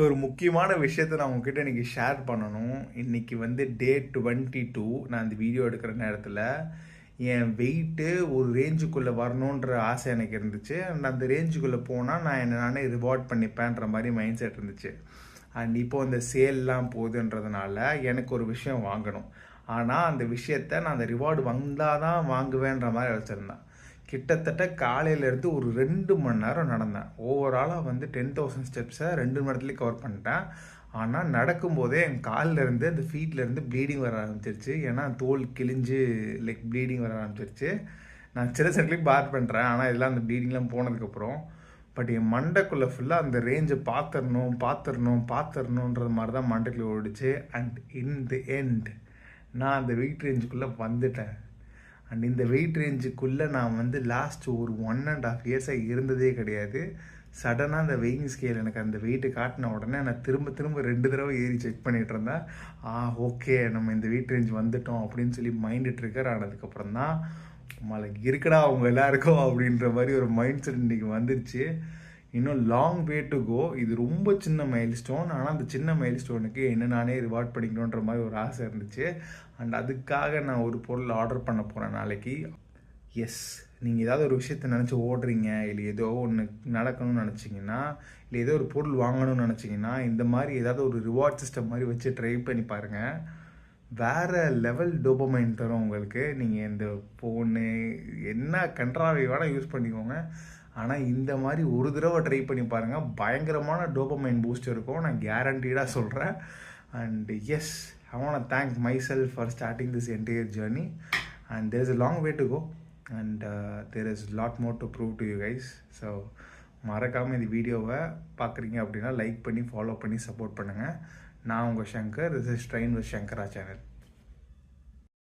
ஒரு முக்கியமான விஷயத்த நான் உங்ககிட்ட இன்றைக்கி ஷேர் பண்ணணும். இன்றைக்கி வந்து டே 22. நான் இந்த வீடியோ எடுக்கிற நேரத்தில் என் வெயிட்டு ஒரு ரேஞ்சுக்குள்ளே வரணுன்ற ஆசை எனக்கு இருந்துச்சு. அண்ட் அந்த ரேஞ்சுக்குள்ளே போனால் நான் என்னை நானே ரிவார்ட் பண்ணிப்பேன்ற மாதிரி மைண்ட் செட் இருந்துச்சு. அண்ட் இப்போது அந்த சேல்லாம் போகுதுன்றதுனால எனக்கு ஒரு விஷயம் வாங்கணும். ஆனால் அந்த விஷயத்த நான் அந்த ரிவார்டு வந்தால் தான் வாங்குவேன்ற மாதிரி வச்சுருந்தேன். கிட்டத்தட்ட காலையிலேருந்து ஒரு 2 மணி நேரம் நடந்தேன். ஓவராலாக வந்து 10,000 ஸ்டெப்ஸை 2 மணி நேரத்துலேயே கவர் பண்ணிட்டேன். ஆனால் நடக்கும்போதே என் கால்லேருந்து அந்த ஃபீட்லேருந்து ப்ளீடிங் வர ஆரம்பிச்சிருச்சு. ஏன்னா தோல் கிழிஞ்சு லைக் ப்ளீடிங் வர ஆரம்பிச்சிருச்சு. நான் சில சர்க்கிளையும் பார் பண்ணுறேன். ஆனால் இதெல்லாம் அந்த ப்ளீடிங்லாம் போனதுக்கப்புறம் பட் என் மண்டைக்குள்ளே ஃபுல்லாக அந்த ரேஞ்சை பார்த்துடணுன்றது மாதிரி தான் மண்டைக்குள்ளே ஓடிச்சு. அண்ட் இன் தி எண்ட் நான் அந்த வெயிட் ரேஞ்சுக்குள்ளே வந்துட்டேன். அண்ட் இந்த வெயிட் ரேஞ்சுக்குள்ளே நான் வந்து லாஸ்ட் ஒரு 1.5 இயர்ஸாக இருந்ததே கிடையாது. சடனாக அந்த வெயிங் ஸ்கேல் எனக்கு அந்த வெயிட்டு காட்டின உடனே நான் திரும்ப 2 தடவை ஏறி செக் பண்ணிகிட்டு இருந்தேன். ஓகே நம்ம இந்த வெயிட் ரேஞ்ச் வந்துட்டோம் அப்படின்னு சொல்லி மைண்டு ட்ரிகர் ஆனதுக்கப்புறம் தான் மலை இருக்கடா அவங்க எல்லாருக்கும் அப்படின்ற மாதிரி ஒரு மைண்ட் செட் இன்றைக்கி வந்துருச்சு. இன்னும் லாங் வே டு கோ. இது ரொம்ப சின்ன மைல் ஸ்டோன். ஆனால் அந்த சின்ன மைல் ஸ்டோனுக்கு என்ன நானே ரிவார்ட் பண்ணிக்கணுன்ற மாதிரி ஒரு ஆசை இருந்துச்சு. அண்ட் அதுக்காக நான் ஒரு பொருள் ஆர்டர் பண்ண போகிறேன் நாளைக்கு. எஸ், நீங்கள் ஏதாவது ஒரு விஷயத்தை நினச்சி ஓடுறீங்க, இல்லை ஏதோ ஒன்று நடக்கணும்னு நினச்சிங்கன்னா, இல்லை ஏதோ ஒரு பொருள் வாங்கணும்னு நினச்சிங்கன்னா, இந்த மாதிரி ஏதாவது ஒரு ரிவார்ட் சிஸ்டம் மாதிரி வச்சு ட்ரை பண்ணி பாருங்கள். வேறு லெவல் டோபமைன் தரும் உங்களுக்கு. நீங்கள் இந்த ஃபோனு என்ன கண்ட்ராவை வேணால் யூஸ் பண்ணிக்கோங்க. ஆனால் இந்த மாதிரி ஒரு தடவை ட்ரை பண்ணி பாருங்கள். பயங்கரமான டோபமைன் பூஸ்ட் இருக்கும், நான் கேரண்டீடாக சொல்கிறேன். And yes, I want to thank myself for starting this entire journey. And there's a long way to go. And there is a lot more to prove to you guys. So மறக்காமல் இந்த வீடியோவை பார்க்குறீங்க அப்படின்னா like பண்ணி follow பண்ணி support பண்ணுங்கள். நான் உங்கள் Shankar. This is train with Shankara channel.